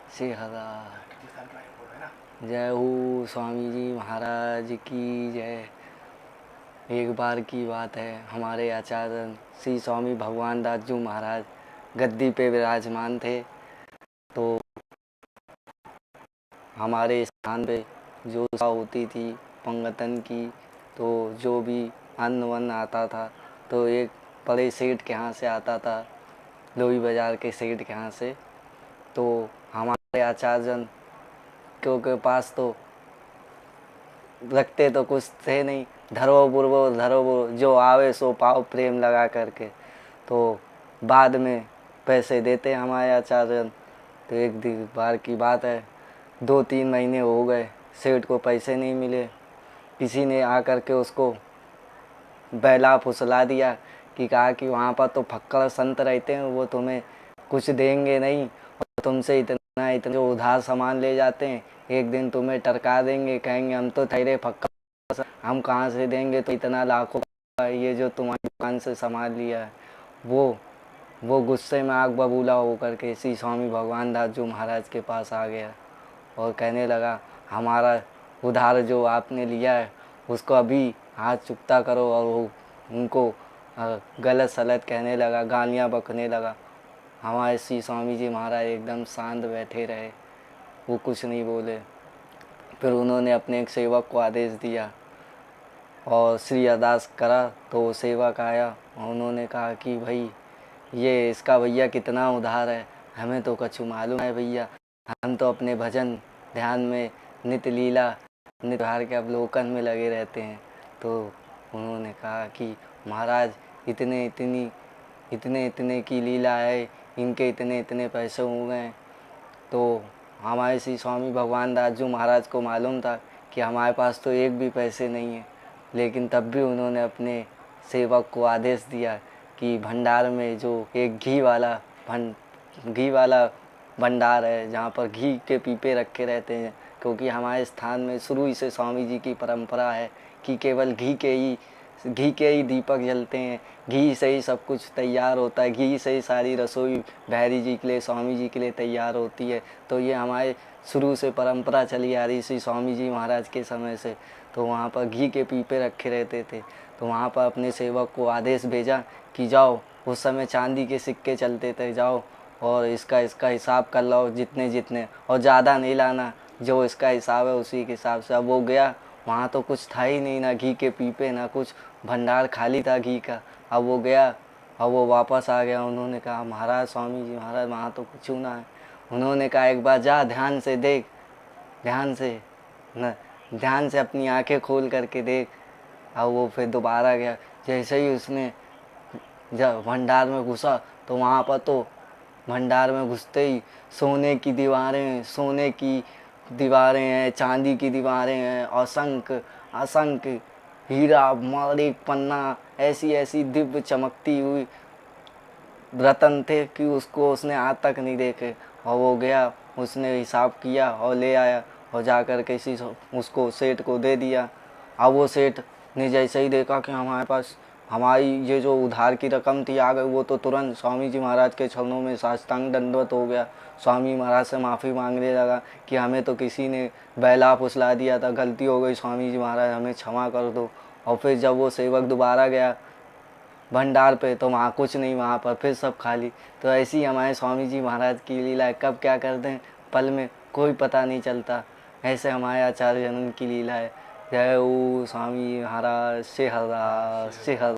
श्री हरा। जय हो स्वामी जी महाराज की जय। एक बार की बात है, हमारे आचार्य श्री स्वामी भगवान दास जी महाराज गद्दी पे विराजमान थे। तो हमारे स्थान पे जो सभा होती थी पंगतन की, तो जो भी अन्न वन्न आता था तो एक बड़े सेठ के यहाँ से आता था, लोई बाजार के सेठ के यहाँ से। तो हमारे आचार्य के पास तो रखते तो कुछ थे नहीं, धरो बुरवो धरो बुरवो, जो आवे सो पाओ प्रेम लगा करके। तो बाद में पैसे देते हमारे आचार्य। तो एक दिन बार की बात है, 2-3 महीने हो गए, सेठ को पैसे नहीं मिले। किसी ने आकर के उसको बहला फुसला दिया कि कहा कि वहाँ पर तो फक्कड़ संत रहते हैं, वो तुम्हें कुछ देंगे नहीं और तुमसे इतना इतना जो उधार सामान ले जाते हैं, एक दिन तुम्हें टरका देंगे, कहेंगे हम तो ठहरे फक्कड़, हम कहाँ से देंगे तो इतना लाखों का ये जो तुम्हारी दुकान से सामान लिया है। वो गुस्से में आग बबूला होकर के श्री स्वामी भगवान दास जी महाराज के पास आ गया और कहने लगा, हमारा उधार जो आपने लिया है उसको अभी हाथ चुकता करो। और वो उनको गलत सलत कहने लगा, गालियाँ बकने लगा। हमारे श्री स्वामी जी महाराज एकदम शांत बैठे रहे, वो कुछ नहीं बोले। फिर उन्होंने अपने एक सेवक को आदेश दिया और श्री अरदास करा। तो वो सेवक आया और उन्होंने कहा कि भाई ये इसका भैया कितना उधार है, हमें तो कछु मालूम है भैया, हम तो अपने भजन ध्यान में नित्य लीला नित्य हार के अवलोकन में लगे रहते हैं। तो उन्होंने कहा कि महाराज इतने इतने की लीला है, इनके इतने इतने पैसे हो गए। तो हमारे श्री स्वामी भगवान दास जी महाराज को मालूम था कि हमारे पास तो एक भी पैसे नहीं है, लेकिन तब भी उन्होंने अपने सेवक को आदेश दिया कि भंडार में जो एक घी वाला भंडार है, जहाँ पर घी के पीपे रखे रहते हैं, क्योंकि हमारे स्थान में शुरू ही से स्वामी जी की परंपरा है कि केवल घी के ही दीपक जलते हैं, घी से ही सब कुछ तैयार होता है, घी से ही सारी रसोई भैरी जी के लिए स्वामी जी के लिए तैयार होती है। तो ये हमारे शुरू से परंपरा चली आ रही श्री स्वामी जी महाराज के समय से। तो वहाँ पर घी के पीपे रखे रहते थे। तो वहाँ पर अपने सेवक को आदेश भेजा कि जाओ, उस समय चांदी के सिक्के चलते थे, जाओ और इसका हिसाब कर लो जितने जितने, और ज़्यादा नहीं लाना, जो इसका हिसाब है उसी के हिसाब से। अब वो गया, वहाँ तो कुछ था ही नहीं, ना घी के पीपे ना कुछ, भंडार खाली था घी का। अब वो गया, अब वो वापस आ गया। उन्होंने कहा महाराज स्वामी जी महाराज वहाँ तो कुछ ना है। उन्होंने कहा एक बार जा ध्यान से देख, ध्यान से अपनी आंखें खोल करके देख। अब वो फिर दोबारा गया, जैसे ही उसने जब भंडार में घुसा तो वहाँ पर तो भंडार में घुसते ही सोने की दीवारें हैं, चांदी की दीवारें हैं, असंख्य हीरा माणिक पन्ना, ऐसी ऐसी दिव्य चमकती हुई रतन थे कि उसने आज तक नहीं देखे। और वो गया, उसने हिसाब किया और ले आया और जा कर के उसको सेठ को दे दिया। अब वो सेठ ने जैसे ही देखा कि हमारे पास हमारी ये जो उधार की रकम थी आ गई, वो तो तुरंत स्वामी जी महाराज के चरणों में साष्टांग दंडवत हो गया। स्वामी महाराज से माफ़ी मांगने लगा कि हमें तो किसी ने बहला फुसला दिया था, गलती हो गई स्वामी जी महाराज, हमें क्षमा कर दो। और फिर जब वो सेवक दोबारा गया भंडार पे तो वहाँ कुछ नहीं, वहाँ पर फिर सब खाली। तो ऐसी हमारे स्वामी जी महाराज की लीला है, कब क्या कर दें पल में कोई पता नहीं चलता। ऐसे हमारे आचार्य जनन की लीला है। जय हो स्वामी महाराज, श्री हरदास, श्री हर